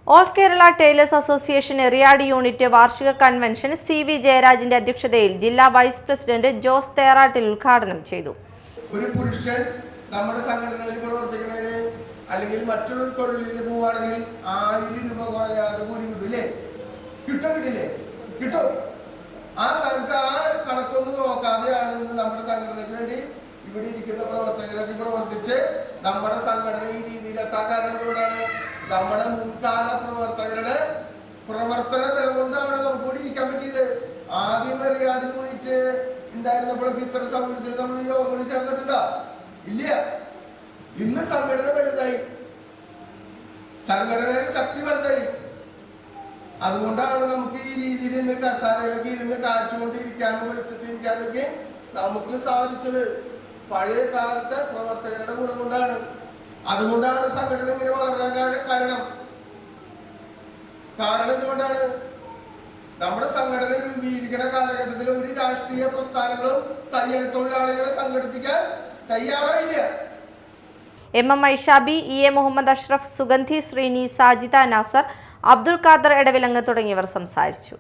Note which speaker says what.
Speaker 1: All Kerala tailors association Eriyad unit വാർഷിക convention CV. ജയരാജിന്റെ അധ്യക്ഷതയിൽ ജില്ലാ വൈസ് പ്രസിഡന്റ് ജോസ് തേറാട്ടിൽ ഉദ്ഘാടനം ചെയ്തു.
Speaker 2: ഒരു പുരുഷൻ നമ്മുടെ സംഘടനയിൽ പ്രവർത്തിക്കുന്നതിന് അല്ലെങ്കിൽ മറ്റൊരു തൊഴിലിന് പോവുകയാണെങ്കിൽ 1000 രൂപ കുറയാതെ കൂലി കിട്ടില്ലേ? കിട്ടില്ലേ? കിട്ടും. ആ സ്ഥാനത്ത് ആ കണക്കൊന്നും നോക്കാതെയാണ് ഇന്ന് നമ്മുടെ സംഘടനയ്ക്ക് വേണ്ടി ഇവിടെ ഇരിക്കുന്ന പ്രവർത്തകരൊക്കെ പ്രവർത്തിച്ച് നമ്മുടെ സംഘടന ഈ രീതിയിൽ എത്താൻ കാരണം എന്തുകൊണ്ടാണ്? നമ്മുടെ മുൻകാല പ്രവർത്തകരുടെ പ്രവർത്തന ബലം കൊണ്ടാണ് നമുക്ക് കൂടി ഇരിക്കാൻ പറ്റിയത്. ആദ്യം എറിയാട് യൂണിറ്റ് ഉണ്ടായിരുന്നപ്പോഴൊക്കെ ഇത്ര സൗകര്യത്തിൽ നമ്മൾ യോഗങ്ങളിൽ ചേർന്നിട്ടില്ല, ഇല്ല. ഇന്ന് സംഘടന വലുതായി, സംഘടനയുടെ ശക്തി വലുതായി. അതുകൊണ്ടാണ് നമുക്ക് ഈ രീതിയിൽ ഇന്ന് കസാരയിലൊക്കെ ഇരുന്ന് കാറ്റുകൊണ്ടിരിക്കാനും വെളിച്ചത്തിരിക്കാനൊക്കെ നമുക്ക് സാധിച്ചത്. പഴയ കാലത്തെ പ്രവർത്തകരുടെ ഗുണം കൊണ്ടാണ്. അതുകൊണ്ടാണ് സംഘടന ഇങ്ങനെ വളരാൻ കാരണം എന്തുകൊണ്ടാണ്? നമ്മുടെ സംഘടന രൂപീകരിക്കുന്ന കാലഘട്ടത്തിൽ ഒരു രാഷ്ട്രീയ പ്രസ്ഥാനങ്ങളും തയ്യൽ തൊഴിലാളികളെ സംഘടിപ്പിക്കാൻ തയ്യാറായില്ല.
Speaker 1: എം ഐഷാബി, ഇ.എ. മുഹമ്മദ് അഷ്റഫ്, സുഗന്ധി ശ്രീനി, സാജിദ നാസർ, അബ്ദുൽ ഖാദർ എടവിലങ്ങ് തുടങ്ങിയവർ സംസാരിച്ചു.